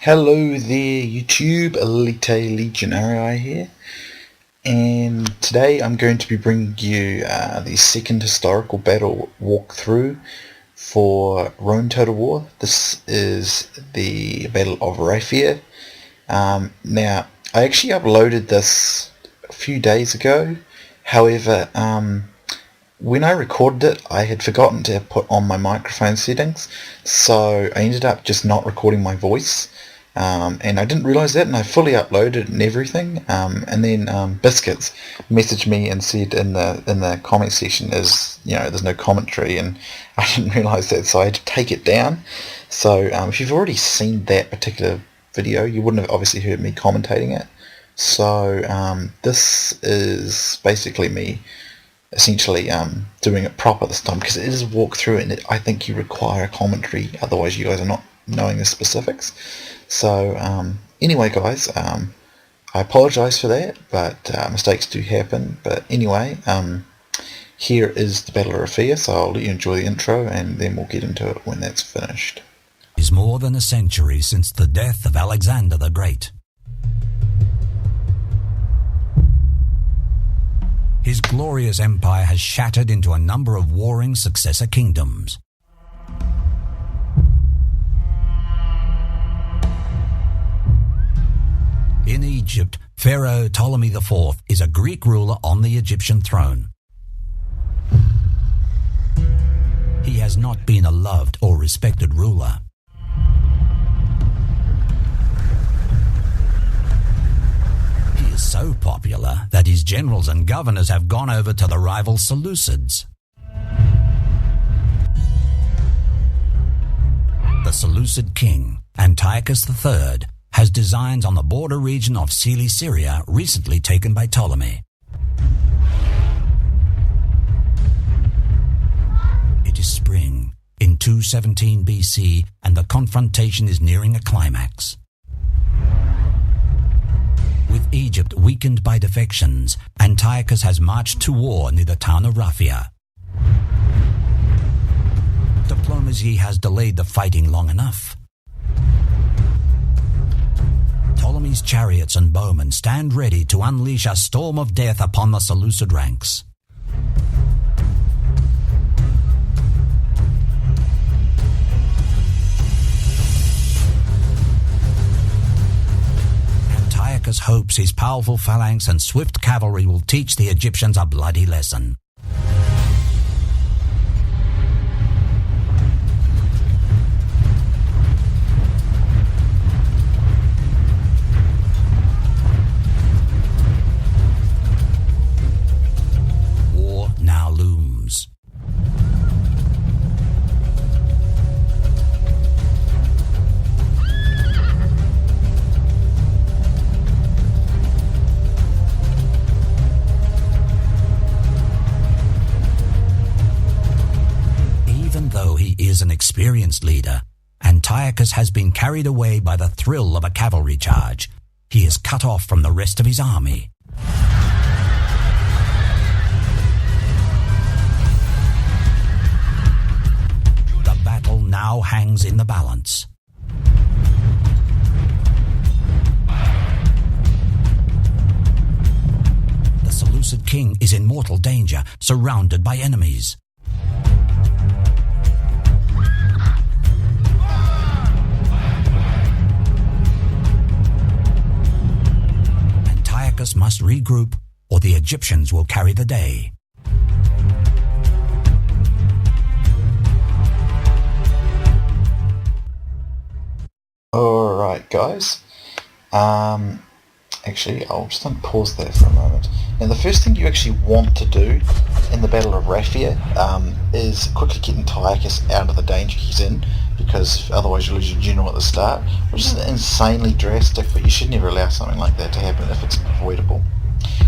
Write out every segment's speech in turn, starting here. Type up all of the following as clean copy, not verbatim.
Hello there YouTube, Elite Legionarii here, and today I'm going to be bringing you the second historical battle walkthrough for Rome Total War. This is the Battle of Raphia. Now, I actually uploaded this a few days ago, however, when I recorded it, I had forgotten to put on my microphone settings, so I ended up just not recording my voice. And I didn't realise that, and I fully uploaded and everything. And then Biscuits messaged me and said in the comment section there's no commentary, and I didn't realise that, so I had to take it down. So if you've already seen that particular video, you wouldn't have obviously heard me commentating it. So this is basically me essentially doing it proper this time, because it is a walkthrough, and I think you require a commentary, otherwise you guys are not knowing the specifics. So anyway guys, I apologise for that, but mistakes do happen. But anyway, here is the Battle of Raphia, so I'll let you enjoy the intro and then we'll get into it when that's finished. It is more than a century since the death of Alexander the Great. His glorious empire has shattered into a number of warring successor kingdoms. In Egypt, Pharaoh Ptolemy IV is a Greek ruler on the Egyptian throne. He has not been a loved or respected ruler. He is so popular that his generals and governors have gone over to the rival Seleucids. The Seleucid king, Antiochus III, has designs on the border region of Cilicia recently taken by Ptolemy. It is spring, in 217 BC, and the confrontation is nearing a climax. With Egypt weakened by defections, Antiochus has marched to war near the town of Raphia. Diplomacy has delayed the fighting long enough. Ptolemy's chariots and bowmen stand ready to unleash a storm of death upon the Seleucid ranks. Antiochus hopes his powerful phalanx and swift cavalry will teach the Egyptians a bloody lesson. Now looms. Even though he is an experienced leader, Antiochus has been carried away by the thrill of a cavalry charge. He is cut off from the rest of his army. Now hangs in the balance. The Seleucid king is in mortal danger, surrounded by enemies. Antiochus must regroup, or the Egyptians will carry the day. Alright guys, actually I'll just unpause there for a moment. Now the first thing you actually want to do in the Battle of Raphia is quickly get Antiochus out of the danger he's in, because otherwise you'll lose your general at the start, which is insanely drastic, but you should never allow something like that to happen if it's avoidable.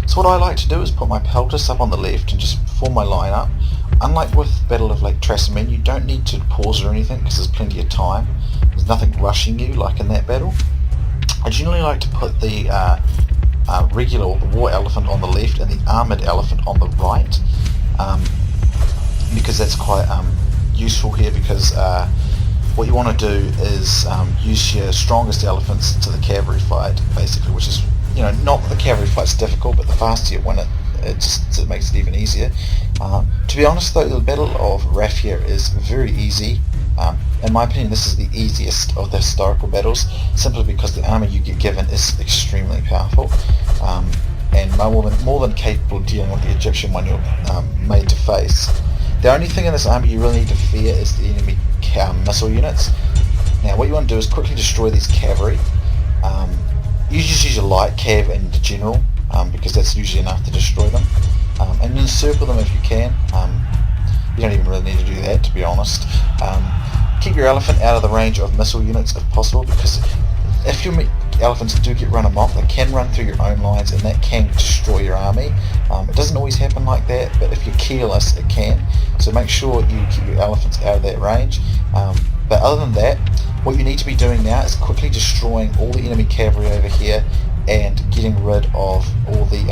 So what I like to do is put my peltas up on the left and just form my line up. Unlike with Battle of Lake Trasimene, you don't need to pause or anything because there's plenty of time. There's nothing rushing you like in that battle. I generally like to put the regular or the war elephant on the left and the armoured elephant on the right, because that's quite useful here, because what you want to do is use your strongest elephants to the cavalry fight, basically, which is, not that the cavalry fight's difficult, but the faster you win it, it makes it even easier. To be honest though, the Battle of Raphia is very easy. In my opinion, this is the easiest of the historical battles, simply because the army you get given is extremely powerful, and more than capable of dealing with the Egyptian one you're made to face. The only thing in this army you really need to fear is the enemy missile units. Now what you want to do is quickly destroy these cavalry. You just use your light cav and the general, because that's usually enough to destroy them, and encircle them if you can. You don't even really need to do that, to be honest. Keep your elephant out of the range of missile units if possible, because if your elephants do get run amok, they can run through your own lines and that can destroy your army. It doesn't always happen like that, but if you're careless it can, so make sure you keep your elephants out of that range. But other than that, what you need to be doing now is quickly destroying all the enemy cavalry over here and getting rid of all the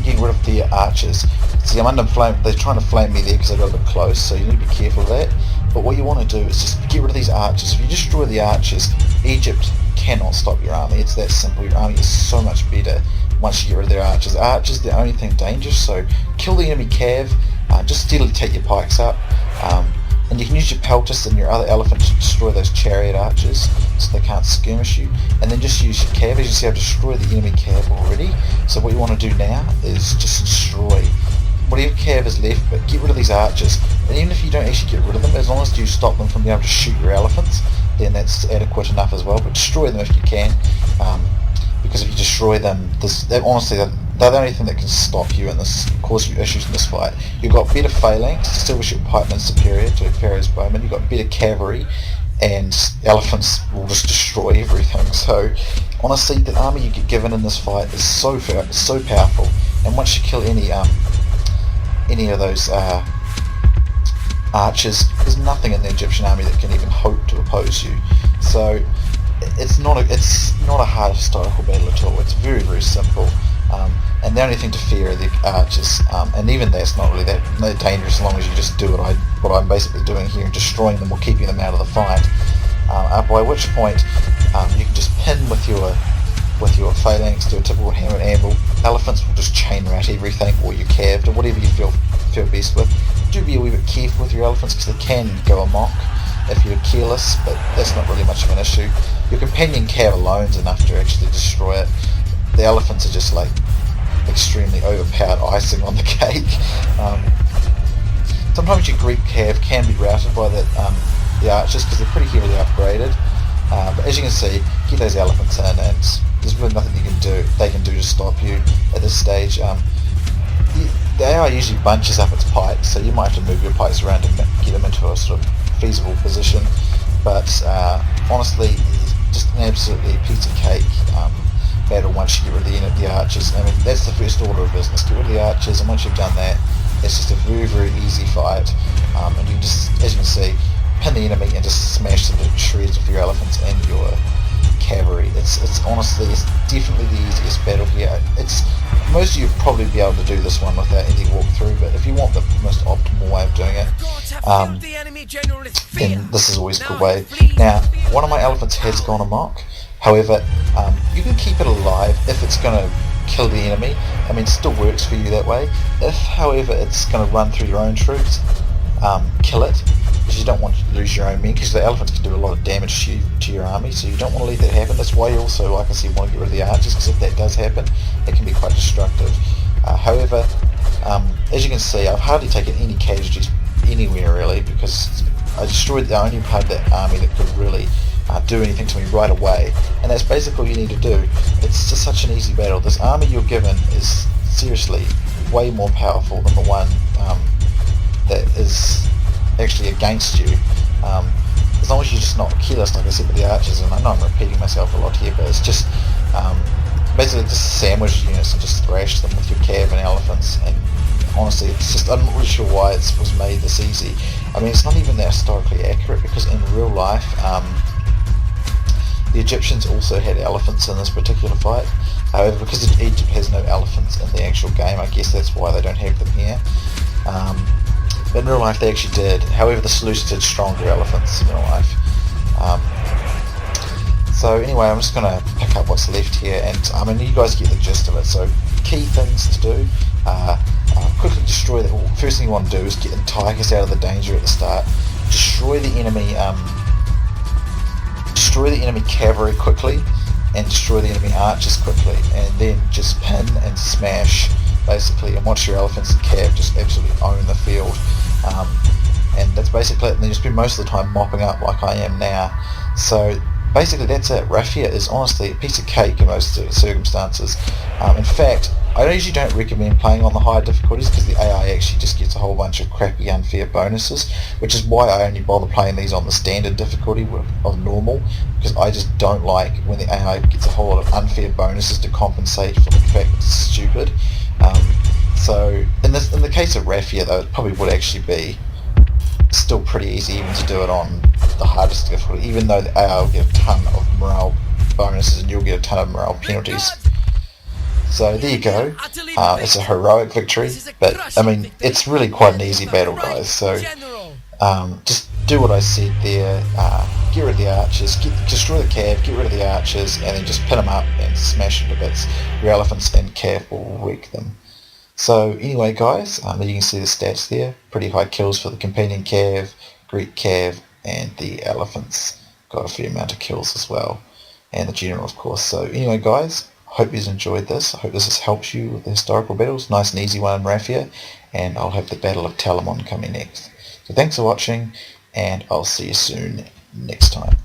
getting rid of the archers. See, I'm under flame. They're trying to flame me there because I got a bit close, so you need to be careful of that. But what you want to do is just get rid of these archers. If you destroy the archers, Egypt cannot stop your army. It's that simple. Your army is so much better once you get rid of their archers. The archers, the only thing dangerous, so kill the enemy cav, just steadily take your pikes up, and you can use your peltas and your other elephant to destroy those chariot archers so they can't skirmish you, and then just use your cav. As you see, I've destroyed the enemy cav already, so what you want to do now is just destroy whatever cav is left, but get rid of these archers. And even if you don't actually get rid of them, as long as you stop them from being able to shoot your elephants, then that's adequate enough as well. But destroy them if you can, because if you destroy them, honestly, they're the only thing that can stop you and cause you issues in this fight. You've got better phalanx, silvership pikemen superior to Pharaoh's bowmen. You've got better cavalry, and elephants will just destroy everything. So honestly, the army you get given in this fight is so powerful. And once you kill any of those archers, there's nothing in the Egyptian army that can even hope to oppose you. So it's not a hard historical battle at all. It's very, very simple, and the only thing to fear are the archers, and even that's not really that dangerous as long as you just do what I'm basically doing here and destroying them or keeping them out of the fight, by which point you can just pin with your phalanx to a typical hammer and anvil. Elephants will just chain rat everything, or you calved, or whatever you feel best with. Do be a wee bit careful with your elephants because they can go amok if you're careless, but that's not really much of an issue. Your companion cav alone is enough to actually destroy it. The elephants are just like extremely overpowered icing on the cake. Sometimes your Greek cav can be routed by the archers because they're pretty heavily upgraded. But as you can see, get those elephants in, and there's really nothing they can do to stop you at this stage. The AI usually bunches up its pikes, so you might have to move your pikes around to get them into a sort of feasible position. But honestly, it's just an absolutely piece of cake battle once you get rid of the archers. I mean, that's the first order of business. Get rid of the archers, and once you've done that, it's just a very, very easy fight. And you just, as you can see, pin the enemy and just smash them to shreds with your elephants and your cavalry. It's honestly, it's definitely the easiest battle here. Most of you would probably be able to do this one without any walkthrough, but if you want the most optimal way of doing it, then this is always a good way. Now, one of my elephants has gone amok. However, you can keep it alive if it's going to kill the enemy. I mean, it still works for you that way. If, however, it's going to run through your own troops, kill it, because you don't want to lose your own men, because the elephants can do a lot of damage to your army, so you don't want to let that happen. That's why you also, like I said, want to get rid of the archers, because if that does happen, it can be quite destructive. However, as you can see, I've hardly taken any casualties anywhere really, because I destroyed the only part of that army that could really do anything to me right away, and that's basically all you need to do. It's just such an easy battle. This army you're given is seriously way more powerful than the one that is actually against you, as long as you're just not careless, like I said with the archers. And I know I'm repeating myself a lot here, but it's just basically just sandwich units and just thrash them with your cav and elephants. And honestly, it's just, I'm not really sure why it was made this easy. I mean, it's not even that historically accurate, because in real life the Egyptians also had elephants in this particular fight. However, because Egypt has no elephants in the actual game, I guess that's why they don't have them here. in real life they actually did. However, the Seleucids had stronger elephants in real life. So anyway, I'm just going to pick up what's left here, and I mean, you guys get the gist of it. So key things to do: quickly destroy the. Well, first thing you want to do is get Antiochus out of the danger at the start. Destroy the enemy. Destroy the enemy cavalry quickly, and destroy the enemy archers quickly, and then just pin and smash basically. And watch your elephants and cav just absolutely own the field. And that's basically it. And then just spend most of the time mopping up like I am now. So basically that's it. Raphia is honestly a piece of cake in most circumstances. In fact, I usually don't recommend playing on the higher difficulties because the AI actually just gets a whole bunch of crappy unfair bonuses, which is why I only bother playing these on the standard difficulty of normal, because I just don't like when the AI gets a whole lot of unfair bonuses to compensate for the fact that it's stupid. So in the case of Raphia though, it probably would actually be still pretty easy even to do it on the hardest difficulty, even though the AI will get a ton of morale bonuses and you'll get a ton of morale penalties. So there you go. It's a heroic victory, but I mean it's really quite an easy battle, guys. So just do what I said there. Get rid of the archers, destroy the cav, get rid of the archers, and then just pin them up and smash them to bits. Your elephants and cav will wreck them. So anyway, guys, you can see the stats there. Pretty high kills for the companion cav, Greek cav, and the elephants. Got a fair amount of kills as well, and the general, of course. So anyway, guys, hope you've enjoyed this. I hope this has helped you with the historical battles. Nice and easy one in Raphia, and I'll have the Battle of Telamon coming next. So thanks for watching, and I'll see you soon next time.